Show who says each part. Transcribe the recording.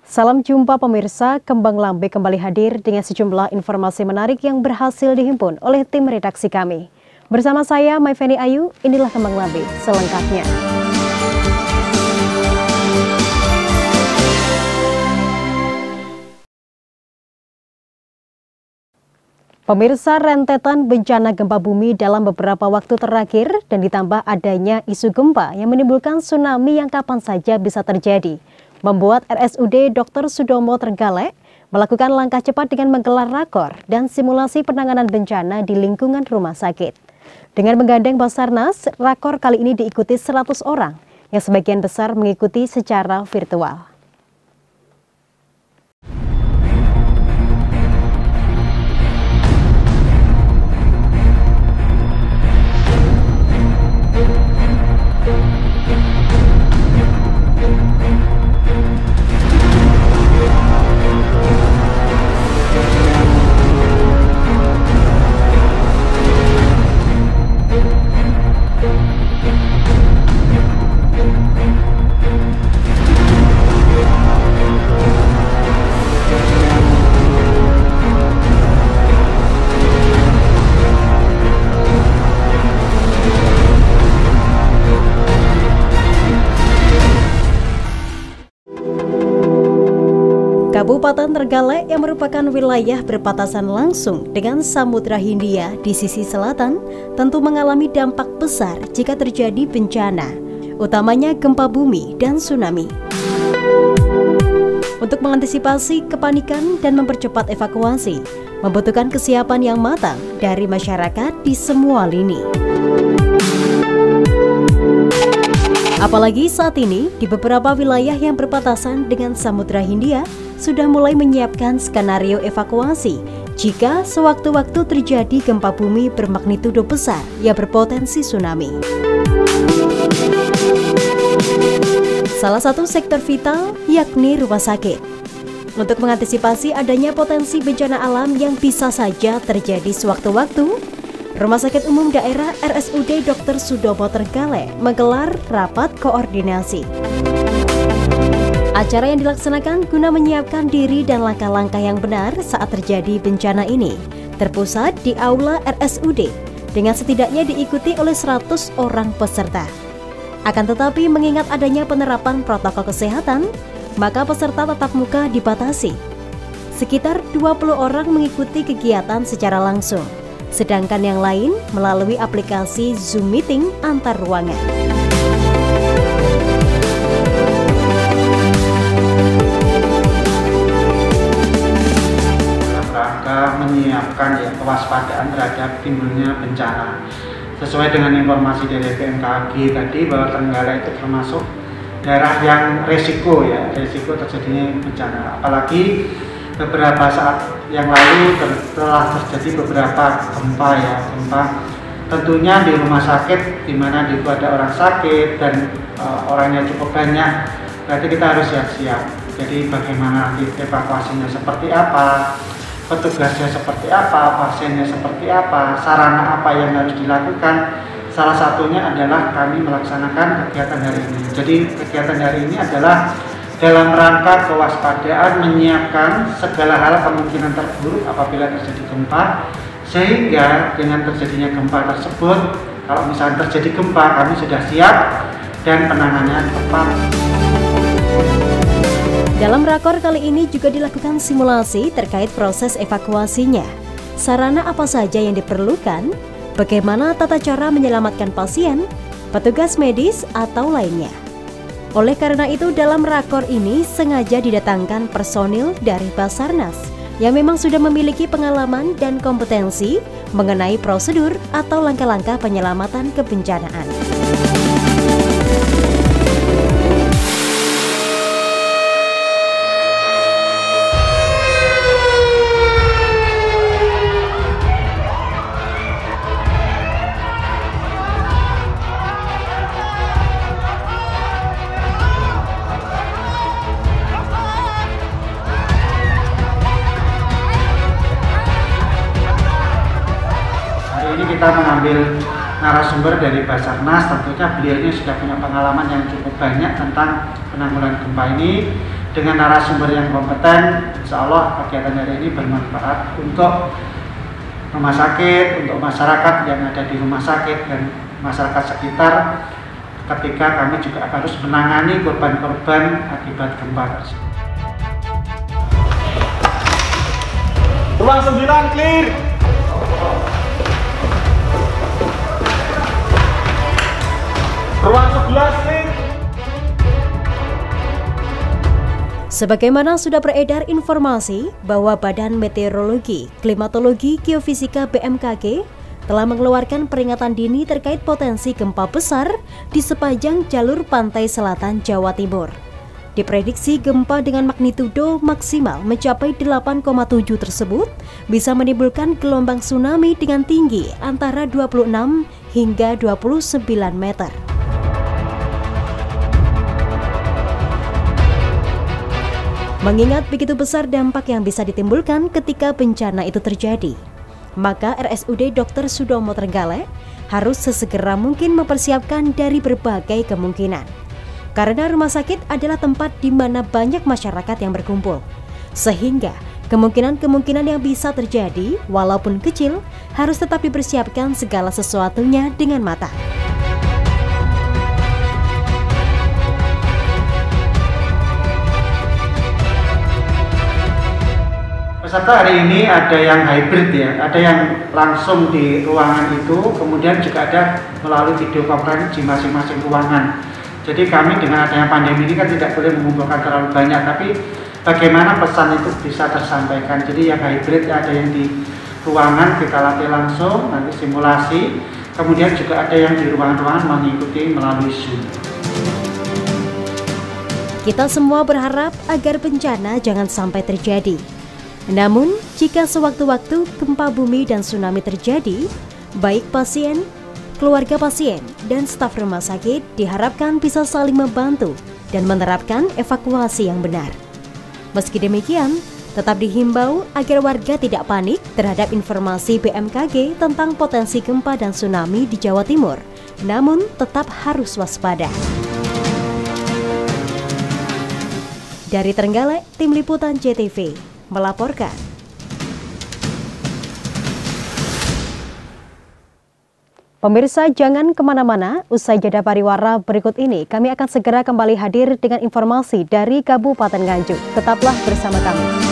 Speaker 1: Salam jumpa pemirsa, Kembang Lambe kembali hadir dengan sejumlah informasi menarik yang berhasil dihimpun oleh tim redaksi kami. Bersama saya, Maifeni Ayu, inilah Kembang Lambe selengkapnya. Pemirsa, rentetan bencana gempa bumi dalam beberapa waktu terakhir dan ditambah adanya isu gempa yang menimbulkan tsunami yang kapan saja bisa terjadi, membuat RSUD Dr. Sudomo Trenggalek melakukan langkah cepat dengan menggelar rakor dan simulasi penanganan bencana di lingkungan rumah sakit. Dengan menggandeng Basarnas, rakor kali ini diikuti 100 orang, yang sebagian besar mengikuti secara virtual. Kabupaten Trenggalek yang merupakan wilayah berbatasan langsung dengan Samudra Hindia di sisi selatan tentu mengalami dampak besar jika terjadi bencana, utamanya gempa bumi dan tsunami. Untuk mengantisipasi kepanikan dan mempercepat evakuasi, membutuhkan kesiapan yang matang dari masyarakat di semua lini. Apalagi saat ini di beberapa wilayah yang berbatasan dengan Samudra Hindia sudah mulai menyiapkan skenario evakuasi jika sewaktu-waktu terjadi gempa bumi bermagnitudo besar yang berpotensi tsunami. Salah satu sektor vital yakni rumah sakit. Untuk mengantisipasi adanya potensi bencana alam yang bisa saja terjadi sewaktu-waktu, Rumah Sakit Umum Daerah RSUD Dr. Sudomo Trenggalek menggelar rapat koordinasi. Acara yang dilaksanakan guna menyiapkan diri dan langkah-langkah yang benar saat terjadi bencana ini terpusat di Aula RSUD dengan setidaknya diikuti oleh 100 orang peserta. Akan tetapi mengingat adanya penerapan protokol kesehatan, maka peserta tatap muka dibatasi. Sekitar 20 orang mengikuti kegiatan secara langsung, sedangkan yang lain melalui aplikasi Zoom Meeting antar ruangan.
Speaker 2: Menyiapkan kewaspadaan terhadap timbulnya bencana. Sesuai dengan informasi dari BMKG tadi bahwa Trenggalek itu termasuk daerah yang resiko terjadinya bencana. Apalagi beberapa saat yang lalu telah terjadi beberapa gempa. Tentunya di rumah sakit di mana itu ada orang sakit dan orangnya cukup banyak. Berarti kita harus siap-siap. Jadi bagaimana nanti evakuasinya seperti apa, petugasnya seperti apa, pasiennya seperti apa, sarana apa yang harus dilakukan. Salah satunya adalah kami melaksanakan kegiatan hari ini. Jadi kegiatan hari ini adalah dalam rangka kewaspadaan, menyiapkan segala hal kemungkinan terburuk apabila terjadi gempa, sehingga dengan terjadinya gempa tersebut, kalau misalnya terjadi gempa, kami sudah siap dan penanganannya tepat.
Speaker 1: Dalam rakor kali ini juga dilakukan simulasi terkait proses evakuasinya. Sarana apa saja yang diperlukan, bagaimana tata cara menyelamatkan pasien, petugas medis, atau lainnya. Oleh karena itu dalam rakor ini sengaja didatangkan personil dari Basarnas yang memang sudah memiliki pengalaman dan kompetensi mengenai prosedur atau langkah-langkah penyelamatan kebencanaan.
Speaker 2: Kita mengambil narasumber dari Basarnas, tentunya beliau ini sudah punya pengalaman yang cukup banyak tentang penanggulangan gempa ini, dengan narasumber yang kompeten. Insya Allah kegiatan hari ini bermanfaat untuk rumah sakit, untuk masyarakat yang ada di rumah sakit dan masyarakat sekitar ketika kami juga harus menangani korban-korban akibat gempa tersebut.
Speaker 3: Ruang 9 clear. Ruang 11 clear.
Speaker 1: Sebagaimana sudah beredar informasi bahwa Badan Meteorologi, Klimatologi, Geofisika BMKG telah mengeluarkan peringatan dini terkait potensi gempa besar di sepanjang jalur pantai selatan Jawa Timur. Diprediksi gempa dengan magnitudo maksimal mencapai 8,7 tersebut bisa menimbulkan gelombang tsunami dengan tinggi antara 26 hingga 29 meter. Mengingat begitu besar dampak yang bisa ditimbulkan ketika bencana itu terjadi, maka RSUD Dr. Sudomo Trenggalek harus sesegera mungkin mempersiapkan dari berbagai kemungkinan. Karena rumah sakit adalah tempat di mana banyak masyarakat yang berkumpul, sehingga kemungkinan-kemungkinan yang bisa terjadi, walaupun kecil, harus tetap dipersiapkan segala sesuatunya dengan matang.
Speaker 2: Peserta hari ini ada yang hybrid ya, ada yang langsung di ruangan itu, kemudian juga ada melalui video conference di masing-masing ruangan. Jadi kami dengan adanya pandemi ini kan tidak boleh mengumpulkan terlalu banyak, tapi bagaimana pesan itu bisa tersampaikan. Jadi yang hybrid ada yang di ruangan kita latih langsung, nanti simulasi, kemudian juga ada yang di ruangan-ruangan mengikuti melalui Zoom.
Speaker 1: Kita semua berharap agar bencana jangan sampai terjadi. Namun, jika sewaktu-waktu gempa bumi dan tsunami terjadi, baik pasien, keluarga pasien, dan staf rumah sakit diharapkan bisa saling membantu dan menerapkan evakuasi yang benar. Meski demikian, tetap dihimbau agar warga tidak panik terhadap informasi BMKG tentang potensi gempa dan tsunami di Jawa Timur, namun tetap harus waspada. Dari Trenggalek, Tim Liputan JTV melaporkan. Pemirsa, jangan kemana-mana. Usai jeda pariwara berikut ini, kami akan segera kembali hadir dengan informasi dari Kabupaten Nganjuk. Tetaplah bersama kami.